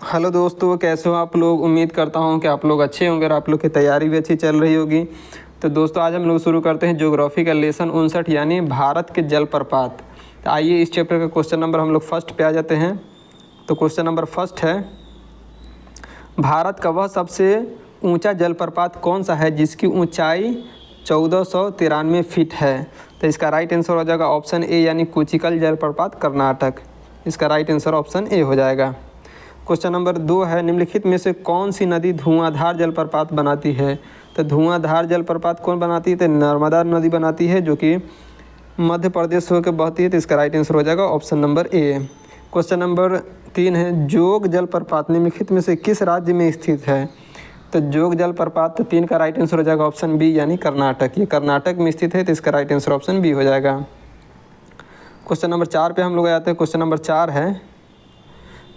Hello दोस्तों, कैसे हो आप लोग। उम्मीद करता हूँ कि आप लोग अच्छे होंगे और आप लोग की तैयारी भी अच्छी चल रही होगी। तो दोस्तों आज हम लोग शुरू करते हैं ज्योग्राफी का लेसन 59 यानी भारत के जलप्रपात। तो आइए इस चैप्टर का क्वेश्चन नंबर हम लोग फर्स्ट पे आ जाते हैं। तो क्वेश्चन नंबर फर्स्ट है, भारत का वह सबसे ऊंचा जलप्रपात कौन सा है जिसकी ऊंचाई 1493 फीट है। तो इसका राइट आंसर हो जाएगा ऑप्शन ए यानी कोचिकल जलप्रपात कर्नाटक। इसका राइट आंसर ऑप्शन ए हो जाएगा। क्वेश्चन नंबर 2 है, निम्नलिखित में से कौन सी नदी धुआंधार जलप्रपात बनाती है। तो धुआंधार जलप्रपात कौन बनाती है, तो नर्मदा नदी बनाती है जो कि मध्य प्रदेश होकर बहती है। तो इसका राइट आंसर हो जाएगा option number A. Question number 3 है, जोग जलप्रपात निम्नलिखित में से किस राज्य में स्थित है। तो जोग जलप्रपात 3 का राइट आंसर हो जाएगा ऑप्शन बी यानी कर्नाटक। ये कर्नाटक में स्थित है, तो इसका राइट आंसर ऑप्शन बी हो जाएगा। क्वेश्चन नंबर 4 पे हम लोग आते हैं। क्वेश्चन नंबर 4 है,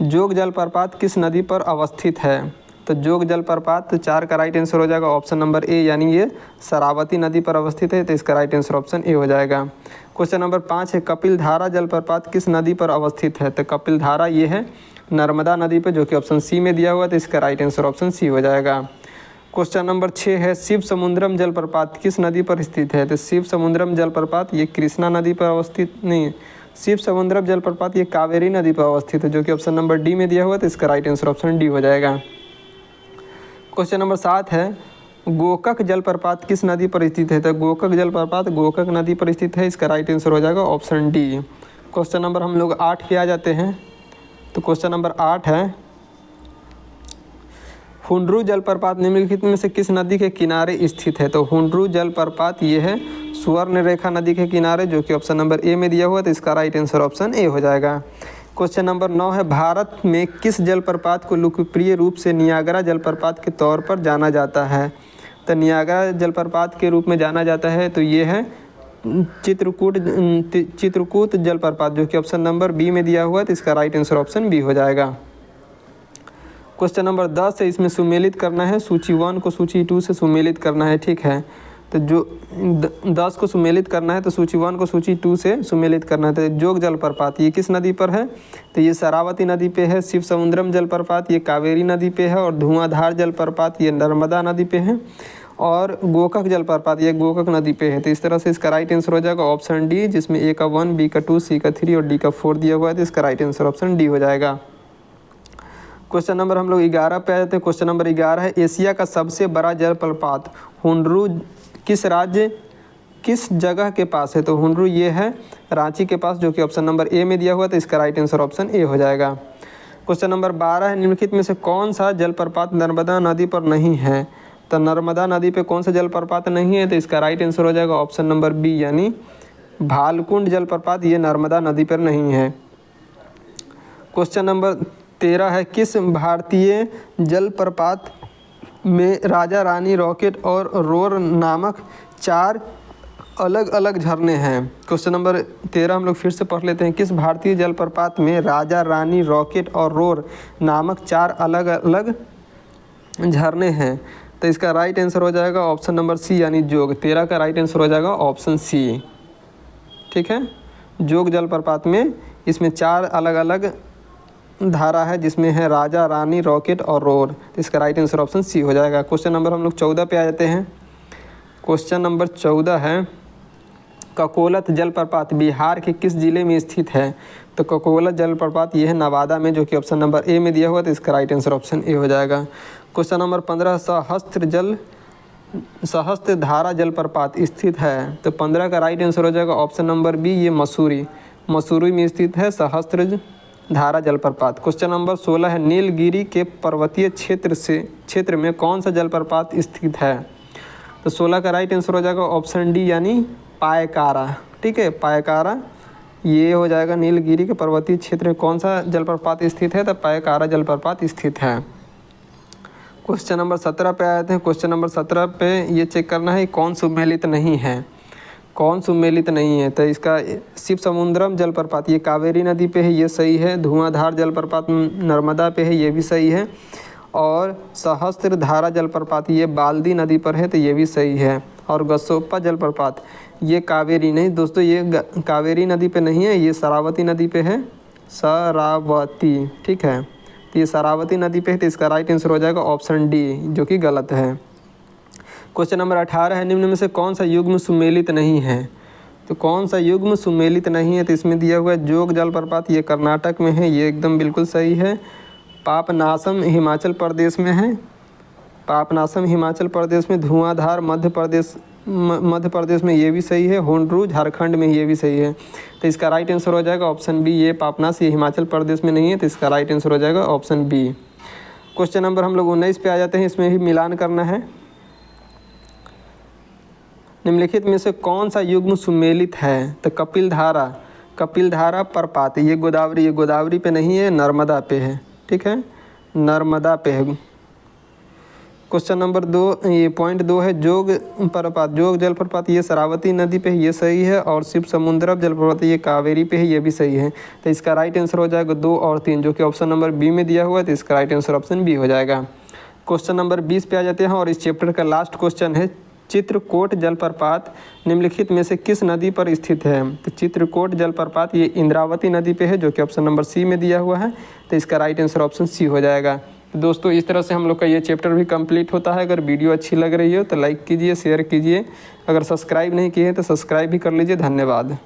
जोग जलप्रपात किस नदी पर अवस्थित है। तो जोग जलप्रपात 4 का राइट आंसर हो जाएगा ऑप्शन नंबर ए यानी ये शरावती नदी पर अवस्थित है। तो इसका राइट आंसर ऑप्शन ए हो जाएगा। क्वेश्चन नंबर 5 है, कपिलधारा जलप्रपात किस नदी पर अवस्थित है। तो कपिलधारा ये है नर्मदा नदी पर, जो कि ऑप्शन सी में दिया हुआ है। तो इसका राइट आंसर ऑप्शन सी हो जाएगा। क्वेश्चन नंबर 6 है, शिव समुद्रम जलप्रपात किस नदी पर स्थित है। तो शिव समुद्रम जलप्रपात ये कृष्णा नदी पर अवस्थित नहीं, शिव समुद्रम जलप्रपात ये कावेरी नदी पर अवस्थित है, जो कि ऑप्शन नंबर डी में दिया हुआ है। तो इसका राइट आंसर ऑप्शन डी हो जाएगा। क्वेश्चन नंबर 7 है, गोकक जलप्रपात किस नदी पर स्थित है। तो गोकक जलप्रपात गोकक नदी पर स्थित है। इसका राइट आंसर हो जाएगा ऑप्शन डी। क्वेश्चन नंबर हम लोग 8 पे आ जाते हैं। तो क्वेश्चन नंबर 8 है, हुंड्रू जलप्रपात निम्नलिखित में से किस नदी के किनारे स्थित है। तो हुंड्रू जलप्रपात ये है सुवर्ण रेखा नदी के किनारे, जो कि ऑप्शन नंबर ए में दिया हुआ है। तो इसका राइट आंसर ऑप्शन ए हो जाएगा। क्वेश्चन नंबर 9 है, भारत में किस जलप्रपात को लोकप्रिय रूप से नियाग्रा जलप्रपात के तौर पर जाना जाता है। तो नियाग्रा जलप्रपात के रूप में जाना जाता है तो ये है चित्रकूट जलप्रपात, जो कि ऑप्शन नंबर बी में दिया हुआ है। तो इसका राइट आंसर ऑप्शन बी हो जाएगा। क्वेश्चन नंबर 10 है, इसमें सुमेलित करना है, सूची 1 को सूची 2 से सुमेलित करना है। ठीक है, तो जो 10 को सुमेलित करना है तो सूची 1 को सूची 2 से सुमेलित करना है। तो जोग जलप्रपात ये किस नदी पर है। तो ये शरावती नदी पे है। शिव समुद्रम जलप्रपात ये कावेरी नदी पे है। और धुआंधार जलप्रपात ये नर्मदा नदी पे है। और गोकक जलप्रपात ये गोकक नदी पे है। तो इस तरह से इसका राइट आंसर हो जाएगा ऑप्शन डी, जिसमें ए का 1, बी का 2, सी का 3 और डी का 4 दिया हुआ है। तो इसका राइट आंसर ऑप्शन डी हो जाएगा। क्वेश्चन नंबर हम लोग 11 पे आ जाते हैं। क्वेश्चन नंबर 11 है, एशिया का सबसे बड़ा जलप्रपात हुंड्रू किस राज्य किस जगह के पास है। तो हुंड्रू ये है रांची के पास, जो कि ऑप्शन नंबर ए में दिया हुआ है। तो इसका राइट आंसर ऑप्शन ए हो जाएगा। क्वेश्चन नंबर 12 है, निम्नलिखित में से कौन सा जलप्रपात नर्मदा नदी पर नहीं है। तो नर्मदा नदी पे कौन सा जलप्रपात नहीं है। तो इसका राइट आंसर हो जाएगा ऑप्शन नंबर बी यानी भालकुंड जलप्रपात ये नर्मदा नदी पर नहीं है। क्वेश्चन नंबर 13 है, किस भारतीय जलप्रपात में राजा रानी रॉकेट और रोर नामक 4 अलग अलग झरने हैं। क्वेश्चन नंबर 13 हम लोग फिर से पढ़ लेते हैं, किस भारतीय जलप्रपात में राजा रानी रॉकेट और रोर नामक 4 अलग अलग झरने हैं। तो इसका राइट आंसर हो जाएगा ऑप्शन नंबर सी यानी जोग। 13 का राइट आंसर हो जाएगा ऑप्शन सी। ठीक है, जोग जलप्रपात में इसमें 4 अलग अलग धारा है, जिसमें है राजा रानी रॉकेट और रोर। तो इसका राइट आंसर ऑप्शन सी हो जाएगा। क्वेश्चन नंबर हम लोग 14 पे आ जाते हैं। क्वेश्चन नंबर 14 है, ककोलत जलप्रपात बिहार के किस जिले में स्थित है। तो ककोलत जलप्रपात ये है नवादा में, जो कि ऑप्शन नंबर ए में दिया हुआ है। तो इसका राइट आंसर ऑप्शन ए हो जाएगा। क्वेश्चन नंबर 15, सहस्त्र धारा जलप्रपात स्थित है। तो 15 का राइट आंसर हो जाएगा ऑप्शन नंबर बी ये मसूरी में स्थित है सहस्त्र धारा जलप्रपात। क्वेश्चन नंबर 16 है, नीलगिरी के पर्वतीय क्षेत्र में कौन सा जलप्रपात स्थित है। तो 16 का राइट आंसर हो जाएगा ऑप्शन डी यानी पायकारा। ठीक है, पायकारा ये हो जाएगा नीलगिरी के पर्वतीय क्षेत्र में कौन सा जलप्रपात स्थित है। तो पायकारा जलप्रपात स्थित है। क्वेश्चन नंबर 17 पे आए थे। क्वेश्चन नंबर 17 पे ये चेक करना है कौन सुमेलित नहीं है, कौन सुमेलित नहीं है। तो इसका शिव समुद्रम जलप्रपात ये कावेरी नदी पे है, ये सही है। धुआंधार जलप्रपात नर्मदा पे है, ये भी सही है। और सहस्त्र धारा जलप्रपात ये बाल्दी नदी पर है, तो ये भी सही है। और गसोप्पा जलप्रपात ये कावेरी नहीं दोस्तों, ये कावेरी नदी पे नहीं है, ये शरावती नदी पे है, शरावती। ठीक है, तो ये शरावती नदी पे है, तो इसका राइट आंसर हो जाएगा ऑप्शन डी, जो कि गलत है। क्वेश्चन नंबर 18 है, निम्न में से कौन सा युग्म सुमेलित नहीं है? तो कौन सा युग्म सुमेलित नहीं है? तो इसमें दिया हुआ है जोग जलप्रपात, ये कर्नाटक में है, ये एकदम बिल्कुल सही है। पापनासम हिमाचल प्रदेश में है, पापनासम हिमाचल प्रदेश में, धुआंधार मध्य प्रदेश में, ये भी सही है। हुंड्रू झारखंड में, ये भी सही है। तो इसका राइट आंसर हो जाएगा ऑप्शन बी, ये पापनास, ये हिमाचल प्रदेश में नहीं है, तो इसका राइट आंसर हो जाएगा ऑप्शन बी। क्वेश्चन नंबर हम लोग 19 पे आ जाते हैं, इसमें भी मिलान करना है। निम्नलिखित में से कौन सा युग्म सुमेलित है? तो कपिलधारा प्रपात, ये गोदावरी पे नहीं है, नर्मदा पे है, ठीक है, नर्मदा पे है। क्वेश्चन नंबर 2, ये पॉइंट 2 है, जोग जलप्रपात, ये शरावती नदी पे है, ये सही है। और शिव समुद्रम जलप्रपात, ये कावेरी पे है, ये भी सही है। तो इसका राइट आंसर हो जाएगा 2 और 3, जो कि ऑप्शन नंबर बी में दिया हुआ है, तो इसका राइट आंसर ऑप्शन बी हो जाएगा। क्वेश्चन नंबर 20 पे आ जाते हैं, और इस चैप्टर का लास्ट क्वेश्चन है, चित्रकोट जलप्रपात निम्नलिखित में से किस नदी पर स्थित है? तो चित्रकोट जलप्रपात ये इंद्रावती नदी पे है, जो कि ऑप्शन नंबर सी में दिया हुआ है, तो इसका राइट आंसर ऑप्शन सी हो जाएगा। तो दोस्तों इस तरह से हम लोग का ये चैप्टर भी कंप्लीट होता है। अगर वीडियो अच्छी लग रही हो तो लाइक कीजिए, शेयर कीजिए, अगर सब्सक्राइब नहीं किए हैं तो सब्सक्राइब भी कर लीजिए। धन्यवाद।